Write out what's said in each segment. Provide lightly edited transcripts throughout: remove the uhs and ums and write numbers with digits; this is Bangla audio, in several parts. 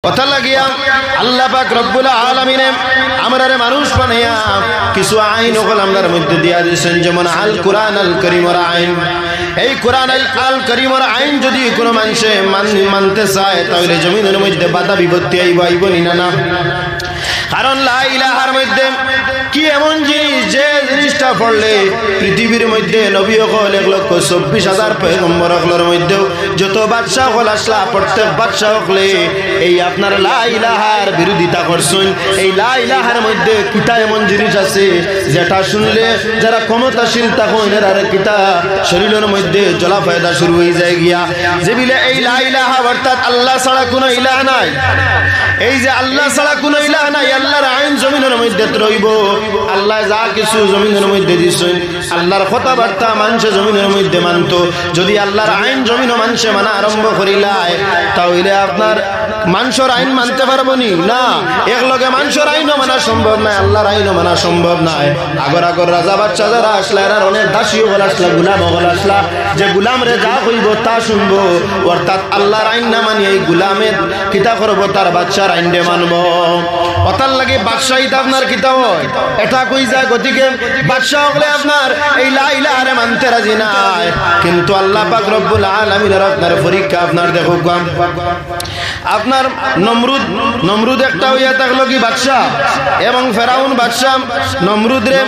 কথা লাগিয়া আল্লাহ পাক রব্বুল আলামিনে আমরারে মানুষ বানাইয়া কিছু আইন ওগুলো আমরার মধ্যে দিয়া দিয়েছেন, যেমন আল কোরআন আল কারীমের আইন। এই কোরআন আল কারীমের আইন যদি কোনো মানুষে মানতে চায় তাহলে জমিনের মধ্যে বাধা বিপত্তি আইব না। কারণ লা ইলাহার মধ্যে কি এমন জিনিস যে জিনিসটা পড়লে পৃথিবীর মধ্যে নবী হল 1,24,000 পয়গম্বর হলের মধ্যে যত বাদশাহ হল আসলা প্রত্যেক বাদশাহ হলে এই আপনার লা ইলাহার বিরোধিতা করছেন। এই লা ইলাহার মধ্যে কিতা এমন জিনিস আছে যেটা শুনলে যারা ক্ষমতাশীল তখন এর কিতা শরীরের মধ্যে জ্বলা ফায়দা শুরু হয়ে যায় গিয়া। যে বিলে এই লা ইলাহা অর্থাৎ আল্লাহ ছাড়া কোনো ইলাহ নাই, এই যে আল্লাহ ছাড়া কোনো ইলাহ নাই, আল্লাহর আইন জমিনের মধ্যে রইব। আল্লাহ যা কিছু জমিনের মধ্যে দিছেন, আল্লাহর কথাবার্তা মানুষে জমিনের মধ্যে মানত। যদি আল্লাহর আইন জমিন মানুষে মানা আরম্ভ করিলায় তাহলে আপনার মানুষের আইন মানতে পারবো নি না। একলগে মানুষের আইনও মানা সম্ভব নাই, আল্লাহর আইনও মানা সম্ভব নাই। আগর রাজা বাচ্চা যারা আসলা এরা অনেক দাসীও হল আসলা, গুলাম হল আসলা, যে গুলাম রে যা হইব তা শুনবো। অর্থাৎ আল্লাহর আইন না মানি এই গুলামের কিতা করবো, তার বাচ্চার আইন রে মানবো। অতার লাগে বাদশাহিতা আপনার কিতা হয় এটা কই যায়। গতিকে বাদশাহ হলে আপনার এই লা ইলাহা মানতে রাজি নাই। কিন্তু আল্লাহ পাক রব্বুল আলামিনের আপনার পরীক্ষা আপনার দেখো, আপনার নমরুদ একটা হইয়া থাকলো কি বাদশাহ, এবং ফেরাউন বাদশাহ নমরুদ রে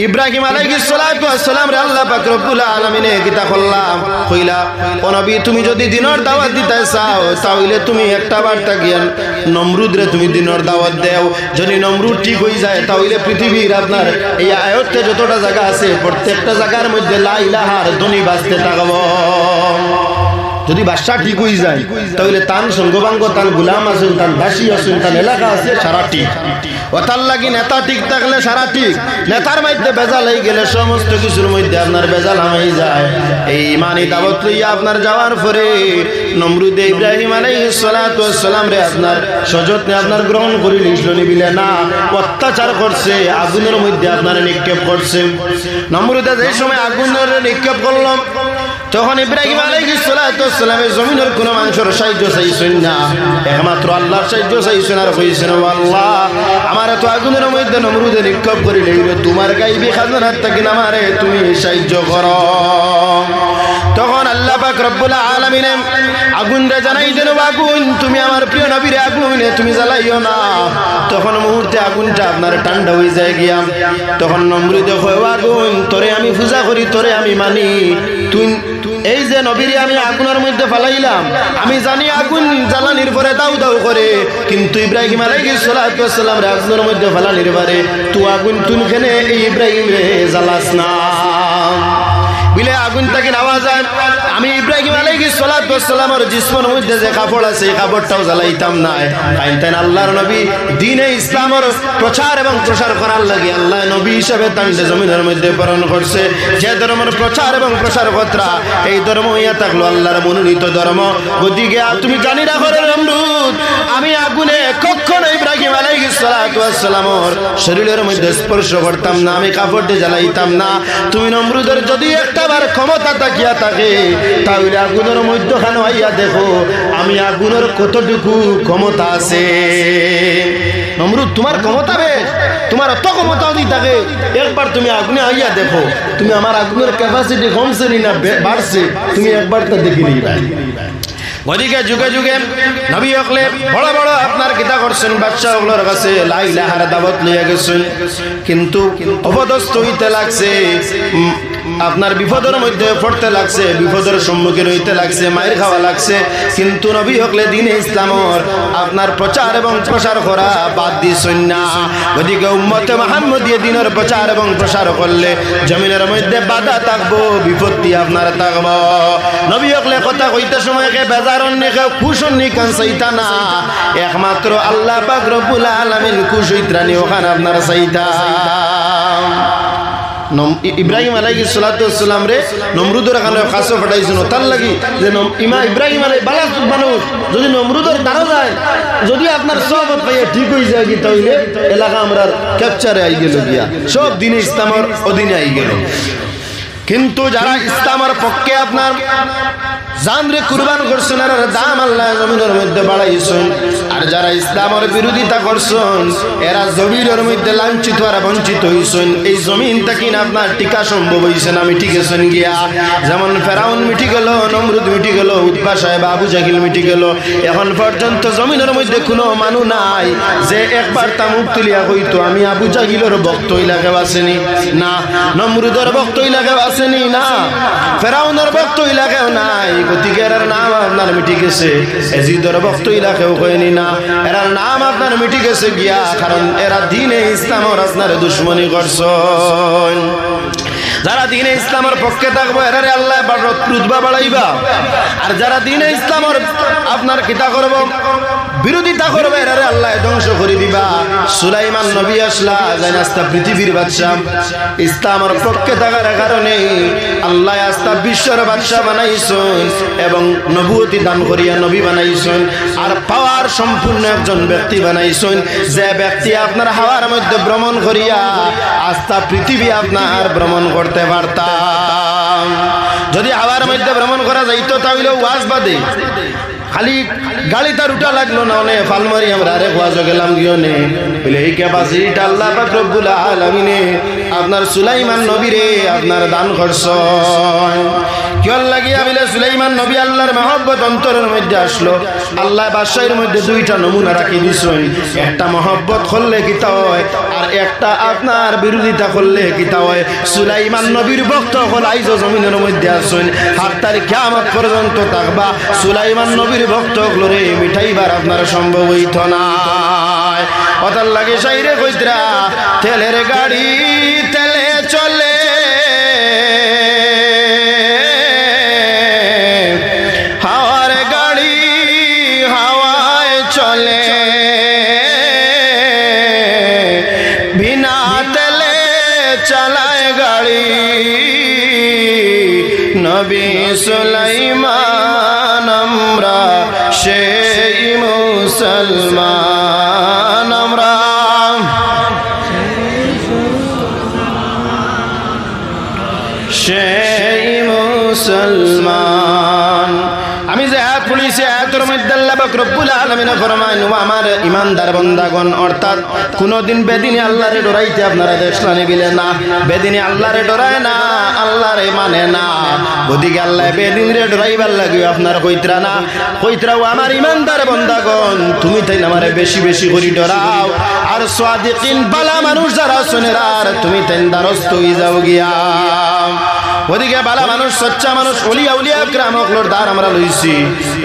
ইব্রাহিম আলাইহিস সালাতু ওয়াস সালাম রে আল্লাহ পাক রব্বুল আলামিনে কিতা কইলা, ও নবী তুমি যদি দিনের দাওয়াত দিতে চাও তাহলে তুমি একটা বার্তা গিয়া নমরুদ রে তুমি দিনের দাওয়াত দাও। যদি নমরুদ ঠিক হয়ে যায় তাহলে পৃথিবীর আপনার এই আয়াতে যতটা জায়গা আছে প্রত্যেকটা জায়গার মধ্যে লা ইলাহার ধ্বনি বাজতে থাকবো। যদি বাদশা ঠিক হয়ে যায় তাহলে তান সঙ্গবাঙ্গ, তান গুলাম আছেন, তান দাসী আছেন, তান এলাকা আছে সারা ঠিক। ওতার লাগি নেতা ঠিক থাকলে সারা ঠিক। নেতার মধ্যে বেজাল হয়ে গেলে সমস্ত কিছুর মধ্যে আপনার বেজাল হামাই যায়। এই ইমানি দাওয়াত লইয়া আপনার যাওয়ার পরে নমরুদে ইব্রাহিম আলাইহিস সালাতু ওয়াস সালাম রে আপনার সযত্নে আপনার গ্রহণ করে নিছিল নিবিলে না, অত্যাচার করছে, আগুনের মধ্যে আপনার নিক্ষেপ করছে। নমরুদে যে সময় আগুনের নিক্ষেপ করল তখন ইব্রাহিম আলাইহিস সালাতু ওয়াস সালামের জমিনের কোনো মানুষের সাহায্য চাইছেন না, একমাত্র আল্লাহর সাহায্য চাইছেন। আর কইছেন, আল্লাহ আমার তো আগুনের মধ্যে নমরুদে নিক্ষেপ করিলে তোমার গাইবি খাজানার থেকে আমারে তুমি সাহায্য করো। তখন আল্লাহ পাক রব্বুল আলামিন আগুন রে জানাই দেন, আগুন তুমি আমার প্রিয় নবীর আগুনে তুমি জ্বালাইও না। তখন মুহূর্তে আগুনটা আপনার ঠান্ডা হয়ে যায় গিয়া। তখন নমরুদে কয়, আগুন তোরে আমি পূজা করি, তোরে আমি মানি, তুই এই যে নবীরে আমি আগুনের মধ্যে ফালাইলাম, আমি জানি আগুন জ্বালানির পরে দাউ দাউ করে, কিন্তু ইব্রাহিম আলাইহিস সালাতু ওয়াস সালাম রে আগুনের মধ্যে ফালানির পরে তুই আগুন তুনখানে এই ইব্রাহিম রে জ্বালাস না। বিলে আগুন থেকে নেওয়া যায়, আমি ইব্রাহিম আলাইহিস সালাতু ওয়াস সালামের জিসমের মধ্যে যে কাপড় আছে এই কাপড়টাও জ্বালাইতাম না। তাই আল্লাহর নবী দ্বীনে ইসলামের প্রচার এবং প্রসার করার লাগি আল্লাহ নবী হিসেবে তাকে জমিনের মধ্যে প্রেরণ করছে। যে ধর্মের প্রচার এবং প্রসার করা এই ধর্ম হইয়া থাকলো আল্লাহর মনোনীত ধর্ম। গতিকে তুমি জানি না করে নমরুদ, আমি আগুনে কখনো ইব্রাহিম আলাইহিস সালাতু ওয়াস সালামের শরীরের মধ্যে স্পর্শ করতাম না, আমি কাপড় দিয়ে জ্বালাইতাম না। তুমি নমরুদের যদি একটা ক্ষমতা তাকিয়া থাকে তাহলে আগুনের মধ্যখানে আইয়া দেখো আমি আগুনের কতটুকু ক্ষমতা আছে। নমরুদ তোমার ক্ষমতা বেশ, তোমার অত ক্ষমতা যদি থাকে একবার তুমি আগুনে আইয়া দেখো, তুমি আমার আগুনের ক্যাপাসিটি কমছে না বাড়ছে, তুমি একবার তা দেখে নিবা। ওদিকে যুগে যুগে নবী হকলে বড় বড় আপনার কিতা করছেন, বাদশা হকলের কাছে লা ইলাহার দাওয়াত লইয়া গেছেন, কিন্তু অপদস্থ হইতে লাগছে, আপনার বিপদের মধ্যে পড়তে লাগছে, বিপদের সম্মুখীন হইতে লাগছে, মায়ের খাওয়া লাগছে। কিন্তু নবী হকলে দ্বীনে ইসলামের আপনার প্রচার এবং প্রসার করা বাদ দিছেন না। ওদিকে উম্মতে মুহাম্মদিয়া দ্বীনের প্রচার এবং প্রসার করলে জমিনের মধ্যে বাধা থাকবো, বিপত্তি আপনার থাকবো। নবী হকলে কথা কইতে সময় বেজার খুশি কান চাইতা না, একমাত্র আল্লাহ পাক রব্বুল আলামিন খুশি ত্রাণী ওখানে আপনার চাইতা। ইব্রাহিম আলাইহিস সালাতু ওয়াস সালাম রে নমরুদের কানে কাছে ফাটাইছিল, তার লাগি যে ইব্রাহিম আলাই বালাস মানুষ যদি নমরুদের দ্বারা যায়, যদি আপনার সব পাইয়া ঠিক হয়ে যায় কি তাহলে এলাকা আমরা ক্যাপচারে আই গেল গিয়া, সব দিন ইসলামের অধীনে আই গেল। কিন্তু যারা ইসলামের পক্ষে আপনার জানরে কুরবান করছেন আর দাম আল্লাহ জমিনের মধ্যে বাড়াইছেন আর যারা ইসলামের বিরোধিতা করছেন এরা জমিনের মধ্যে লাঞ্ছিত আর বঞ্চিত হইছেন এই জমিনটা কিনা আপনার টিকা সম্ভব হইছে না মিটি গেছেন গিয়া যেমন ফেরাউন মিটি গেল নমরুদ মিটি গেল উতবা সাহেব আবু জাহিল মিটি গেল এখন পর্যন্ত জমিনের মধ্যে কোনো মানুষ নাই যে একবার তা মুখ তুলিয়া কইতো আমি আবু জাহিলের ভক্ত ইলাকা আসেনি না নমরুদের ভক্ত ইলাকা আসেনি না ফেরাউনের ভক্ত ইলাকাও নাই গতিকে এর নাম আপনার মিটি গেছে এজিদর ভক্ত ইলাকাও কইনি না এর নাম আপনার মিটি গেছে গিয়া কারণ এরা দ্বীনে ইসলামের আপনার দুশমনি করছেন যারা দ্বীনে ইসলামের পক্ষে থাকবো এরারে আল্লাহ রুতবা বাড়াইবা আর যারা দ্বীনে ইসলামের আপনার কিতা করব বিরোধিতা করবে এরারে আল্লাহ ধ্বংস করে দিবা সুলাইমান নবী আসলা জানেন আস্তা পৃথিবীর বাদশা ইসলামের পক্ষে থাকার কারণে আল্লাহ আস্তা বিশ্বের বাদশা বানাইছেন এবং নবুয়তি দান করিয়া নবী বানাইছেন আর পাওয়ার সম্পূর্ণ একজন ব্যক্তি বানাইছেন যে ব্যক্তি আপনার হাওয়ার মধ্যে ভ্রমণ করিয়া আস্তা পৃথিবী আপনার ভ্রমণ করতে পারতাম যদি হাওয়ার মধ্যে ভ্রমণ করা যাইতো তাহলে ওয়াজ বাদে খালি গাড়ি তার উঠা লাগলো না অনেক ফালমারি আমরা আরেক ওয়াজও গেলাম গিয়ে বলে এই ক্যাপাসিটিটা আল্লাহ পাক রব্বুল আলামিনে আপনার সুলাইমান নবীরে আপনার দান করছেন কেউ লাগিয়া বলে সুলাইমান নবী আল্লাহর মহব্বত অন্তরের মধ্যে আসলো আল্লাহ বাদশাহের মধ্যে দুইটা নমুনা রাখি দিছেন একটা মহব্বত করলে কিতা হয় আর একটা আপনার বিরোধিতা করলে কিতা হয় সুলাইমান নবীর ভক্ত হল আইজ জমিনের মধ্যে আসেন হাত্তার কিয়ামত পর্যন্ত থাকবা সুলাইমান নবীর ভক্ত হলরে মিঠাইবার আপনার সম্ভব হইত না অতার লাগে সাইরে কইতরা তেলের গাড়ি তেলে চলে হাওয়ার গাড়ি হাওয়ায় চলে বিনা তেলে চালায় গাড়ি নবী সুলাইমান আমরা সেই মুসলমান আমরা সেই মুসলমান আমি যে আয়াত পড়িছি আয়াতের মধ্যে আল্লাহ পাক রব্বুল আলামিন ফরমায় ও আমার ঈমানদার বান্দাগণ অর্থাৎ কোনদিন বেদিনে আল্লাহরে ডরাইতে আপনারা দেখলানি বিলে না বেদিনে আল্লাহরে ডরায় না আল্লাহরে মানে না ওদিকে আল্লাহ বেদিনরে ডরাইবার লাগি আপনার কইতরা না কইতরা ও আমার ঈমানদার বান্দাগণ তুমি তাই আমারে বেশি বেশি করে ডরাও আর সাদিকিন বালা মানুষ যারা শুনেরা আর তুমি তাই দ্বারস্থ হই যাও গিয়া ওদিকে বালা মানুষ সচ্চা মানুষ ওলিয়া উলিয়া کرامগুলোর দ্বার আমরা লইছি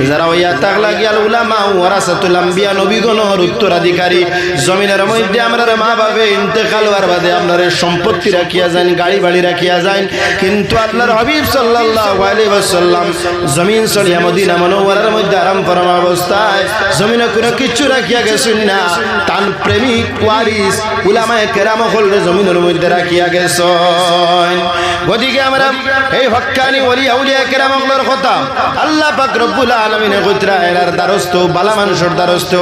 যারা ওইয়া তাকলা গিয়াল উলামা ওয়ারাসাতুল আম্বিয়া নবীগণের উত্তরাধিকারী জমিনের মধ্যে আমরা মা বাবা ইন্তেকাল হওয়ার বাদে আপনার সম্পত্তি রাখিয়া যান গাড়ি বাড়ি রাখিয়া যান কিন্তু আল্লাহর হাবিব সাল্লাল্লাহু আলাইহি ওয়াসাল্লাম জমিন সরিয়া মদিনা মুনাওয়ারার মধ্যে আরাম ফরমা অবস্থায় জমিনে কোনো কিছু রাখিয়া গেছেন না তান প্রেমিক ওয়ারিস উলামায়ে কেরাম হল জমিনের মধ্যে রাখিয়া গেছেন ওদিকে আমরা এই হক্কানি ওলিয়া উলিয়া কেরামগুলোর কথা আল্লাহ পাক রব্বুল আলামিন কইতরা এরার দ্বারস্থ বালা মানুষের দ্বারস্থ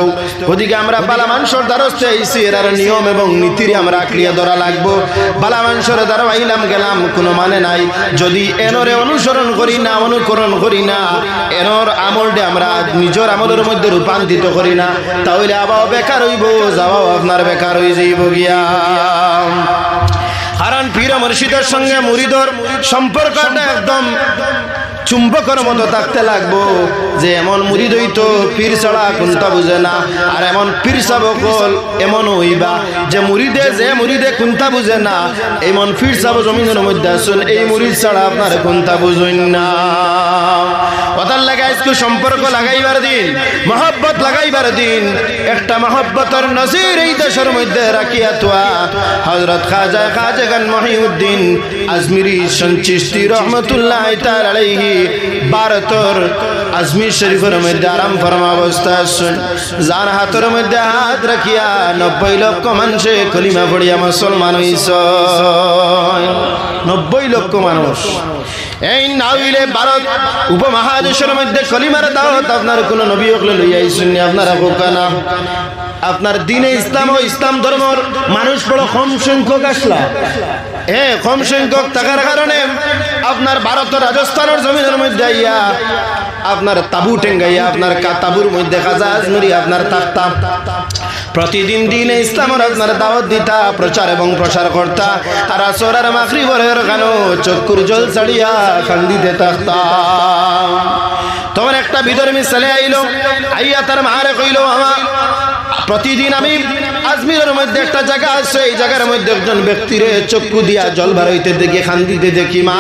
ওদিকে আমরা বালা মানুষের দ্বারস্থ আইছি এরার নিয়ম এবং নীতিরে আমরা আঁকড়িয়ে ধরা লাগবো বালা মানুষের দ্বারা আইলাম গেলাম কোনো মানে নাই যদি এনরে অনুসরণ করি না অনুকরণ করি না এনর আমলটা আমরা নিজের আমলের মধ্যে রূপান্তরিত করি না তাহলে আবার বেকার হইব যাওয়াও আপনার বেকার হয়ে যাইব গিয়া কারণ পীর মুর্শিদের সঙ্গে মুরিদর সম্পর্কটা একদম চুম্বকের মতো থাকতে লাগবো যে এমন মুরিদ হইতো পীর ছাড়া কোনটা বুঝে না আর এমন পীর সাবকল এমন হইবা যে মুরিদে কোনটা বুঝে না এমন পীর সাব জমিনের মধ্যে আসুন এই মুরিদ ছাড়া আপনার কোনটা বুঝুন না কথার লাগাই সম্পর্ক লাগাইবার দিন মহব্বত লাগাইবার দিন একটা মহব্বতের নজির এই দেশের মধ্যে রাখিয়া তোয়া হযরত খাজা গান মহিউদ্দিন আজমিরি চিশতি রহমতুল্লাহ তাআলা আলাইহি ভারতের আজমির শরীফের মধ্যে আরাম ফরমা অবস্থা আছেন যার হাতের মধ্যে হাত রাখিয়া 90 লক্ষ মানুষে কলিমা পড়িয়া মুসলমান হইছে 90 লক্ষ মানুষ এই নাইলে ভারত উপমহাদেশের মধ্যে কলিমার দাওয়াত আপনার কোন নবী হকলে লইয়া আইছেন আপনারা কোকানা আপনার দ্বীনে ইসলাম ও ইসলাম ধর্মের মানুষ বড় কম সংখ্যক আসলা কম সংখ্যক থাকার কারণে আপনার ভারতের রাজস্থানের জমিনের মধ্যে আইয়া আপনার তাবু টেঙ্গাইয়া আপনার তাবুর মধ্যে খাজা আজমিরি আপনার থাকতাম প্রতিদিন দিনে ইসলামের আপনার দাওয়াত দিতা প্রচার এবং প্রসার করতা আর আসর আর মাগরিবের গানো চক্ষুর জল ছাড়িয়া কান্দিতে থাকতাম তখন একটা বিধর্মী ছেলে আইলো আইয়া তার মারে কইল আমার প্রতিদিন আমি আজমিরের মধ্যে একটা জায়গা আছে এই জায়গার মধ্যে একজন ব্যক্তির চক্ষু দিয়া জল বার হইতে দেখি কান্দিতে দেখি মা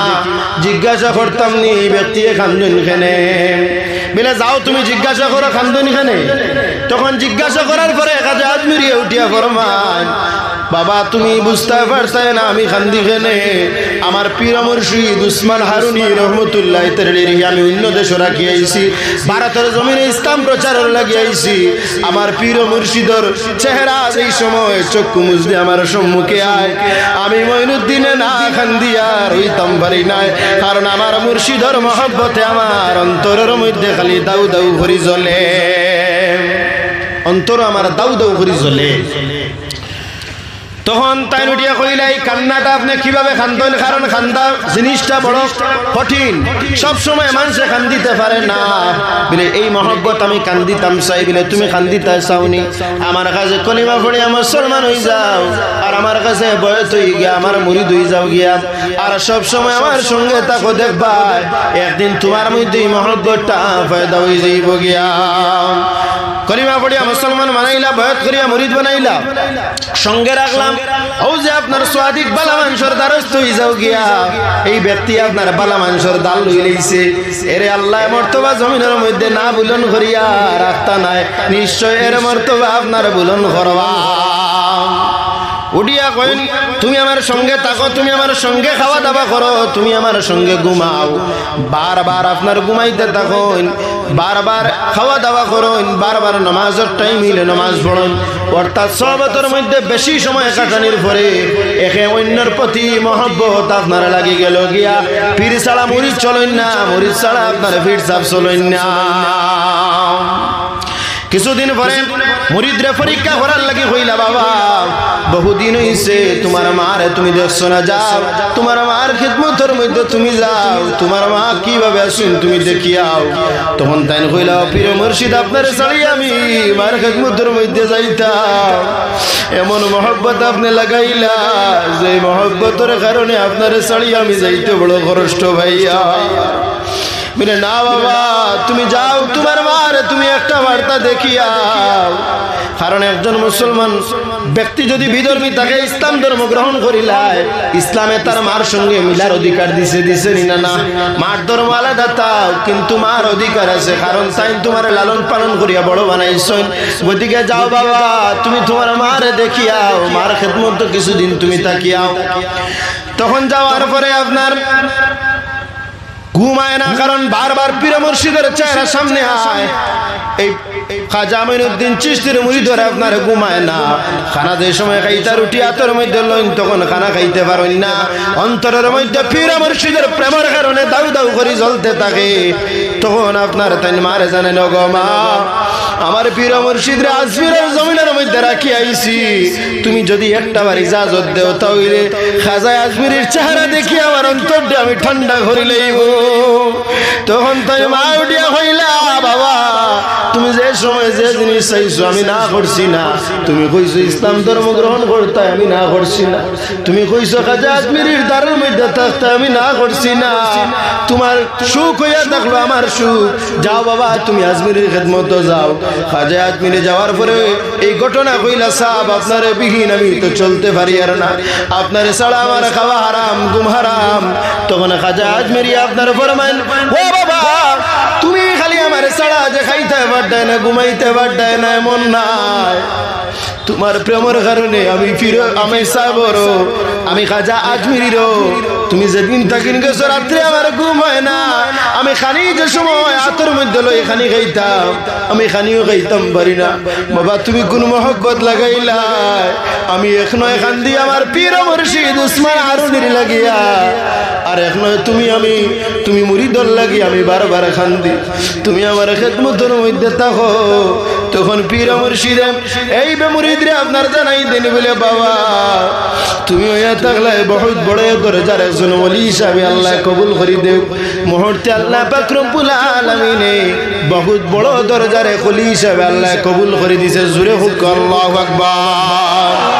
জিজ্ঞাসা করতাম নি ব্যক্তি কান্দুন কেনে বলে যাও তুমি জিজ্ঞাসা করো কান্দুন কেনে তখন জিজ্ঞাসা করার পরে কাজে আজমিরি উঠিয়া ফরমান বাবা তুমি বুঝতে পারছো না আমি কান্দি কেনে আমার পীর মুর্শিদ উসমান হারুনি রহমতুল্লাহ তাআলার আমি অন্য দেশে রাখি আইছি ভারতের জমিনে ইসলাম প্রচারের লাগি আইছি আমার পীর মুর্শিদর চেহারা এই সময় চক্ষু মুজদি আমার সম্মুখে আয় আমি মঈনুদ্দিনে না কান্দিয়া রইতাম পারি না কারণ আমার মুর্শিদর মহব্বতে আমার অন্তরের মধ্যে খালি দাউ দাউ ভরি জ্বলে অন্তর আমার দাউ দাউ ভরি জ্বলে তখন তাই উঠিয়া কইলা এই কান্নাটা আপনি কিভাবে কান্দন কারণ কান্দা জিনিসটা বড় কঠিন সব সময় মানুষে কান্দিতে পারে না বলে এই মহব্বত আমি কান্দিতাম চাই বলে তুমি কান্দিতে চাওনি আমার কাছে কলিমা পড়ে আমার মুসলমান হয়ে যাও আর আমার কাছে বয়স হয়ে গিয়া আমার মুরিদ হয়ে যাও গিয়া আর সব সময় আমার সঙ্গে তাকো দেখবা একদিন তোমার মধ্যে এই মহব্বতটা পয়দা হয়ে যাইব গিয়া কলিমা পড়িয়া মুসলমান বানাইলা বয়স করিয়া মুরিদ বানাইলা সঙ্গে রাখলাম ও যে আপনার স্বাদিক বালা মাংসর দ্বারস্থ হয়ে যাও গিয়া এই ব্যক্তি আপনার বালা মাংসর দাল লই লইছে এরে আল্লাহ মর্তবা জমিনের মধ্যে না বুলন করিয়া রাখতা নাই নিশ্চয় এর মর্তবা আপনার বুলন করবা উঠিয়া কইন তুমি আমার সঙ্গে থাকো তুমি আমার সঙ্গে খাওয়া দাওয়া করো তুমি আমার সঙ্গে ঘুমাও বারবার আপনার ঘুমাইতে থাকুন বারবার খাওয়া দাওয়া করুন বারবার নামাজের টাইম হইলে নামাজ পড়ুন অর্থাৎ সহবতের মধ্যে বেশি সময় কাটানোর পরে একে অন্যের প্রতি মহব্বত আপনার লাগি গেল গিয়া পীর ছাড়া মুরিদ চলেন না মুরিদ ছাড়া আপনার পীর সাহেব চলেন না কিছুদিন পরে মুরিদরে পরীক্ষা করার লাগি কইলা বাবা বহুদিন হইছে তোমার মারে তুমি দেখছো না যাও তোমার মার খিদমতের মধ্যে তুমি যাও তোমার মা কিভাবে আসেন তুমি দেখিয়াও তখন তাই কইলা পীর মুর্শিদ আপনার ছাড়ি আমি মার খিদমতের মধ্যে যাইতাম এমন মহব্বত আপনি লাগাইলা যে মহব্বতের কারণে আপনার ছাড়ি আমি যাইতে বড় কষ্ট ভাইয়া বলে না বাবা তুমি যাও তোমার মারে তুমি একটা বার্তা দেখিয়াও কারণ একজন মুসলমান ব্যক্তি যদি বিধর্মী তাকে ইসলাম ধর্ম গ্রহণ করিলায় ইসলামে তার মার সঙ্গে মিলার অধিকার দিছে না না মার ধর্ম আলাদা তাও কিন্তু মার অধিকার আছে কারণ তাই তোমার লালন পালন করিয়া বড় বানাইছেন গতিকে যাও বাবা তুমি তোমার মারে দেখিয়াও মার খেদমত কিছুদিন তুমি তাকিয়াও তখন যাওয়ার পরে আপনার ঘুমায় না কারণ বারবার পীর মুর্শিদের চেহারা সামনে আয় এই খাজা মঈনুদ্দিন চিশতির মুরিদরা আপনার ঘুমায় না খানা যে সময় খাইতা রুটি হাতের মধ্যে লইন তখন খানা খাইতে পারেন না অন্তরের মধ্যে পীর মুর্শিদের প্রেমের কারণে দাউ দাউ করে জ্বলতে থাকে তখন আপনার তাই মারে জানেন গো মা আমার পীর মুর্শিদরে আজমিরের জমিনের মধ্যে রাখি আইছি তুমি যদি একটা বার ইজাজত দেও তাহলে খাজা আজমিরের চেহারা দেখি আমার অন্তরটা আমি ঠান্ডা করে লইব তখন তাই মা উঠিয়া হইলা বাবা তুমি যে সময় যে জিনিস চাইছো আমি না করছি না তুমি কইছো ইসলাম ধর্ম গ্রহণ করতে আমি না করছি না তুমি কইছো খাজা আজমিরের দারের মধ্যে থাকতে আমি না করছি না তোমার সুখ হইয়া থাকলো আমার সুখ যাও বাবা তুমি আজমিরের খেদমত যাও খাজা আজমিরে যাওয়ার পরে এই ঘটনা কইলা সাহেব আপনার বিহীন আমি তো চলতে পারি আর না আপনার ছাড়া আমার খাওয়া হারাম ঘুম হারাম তখন খাজা আজমিরি আপনার ফরমান ও বাবা তুমি খালি আমার ছাড়া যে খাইতে পারদায় না ঘুমাইতে পারদায় না এমন নাই তোমার প্রেমের কারণে আমি ফিরে আমি সাবরো আমি খাজা আজমিরিরও তুমি যেদিন থাকিন গেছো রাত্রে আমার ঘুম হয় না আমি খানি যে সময় হাতের মধ্যে লই খানি খাইতাম আমি খানিও খাইতাম পারি না বাবা তুমি কোন মহব্বত লাগাইলা আমি এখনো এখান দিয়ে আমার পীর মুর্শিদ উসমান হারুনির লাগিয়া আর এখনো তুমি মুরিদর লাগি আমি বারবার খান্দি তুমি আমার খেদমতের মধ্যে থাকো তখন পীর মুর্শিদ এই বে মুরিদরে আপনার জানাই দেন বলে বাবা তুমি হইয়া থাকলে বহুত বড় দরজার একজন ওলি হিসাবে আল্লাহ কবুল করে দেব মুহূর্তে আল্লাহ পাক রব্বুল আলামিনে বহুত বড় দরজার ওলি হিসাবে আল্লাহ কবুল করে দিয়েছে জোরে হোক আল্লাহু আকবার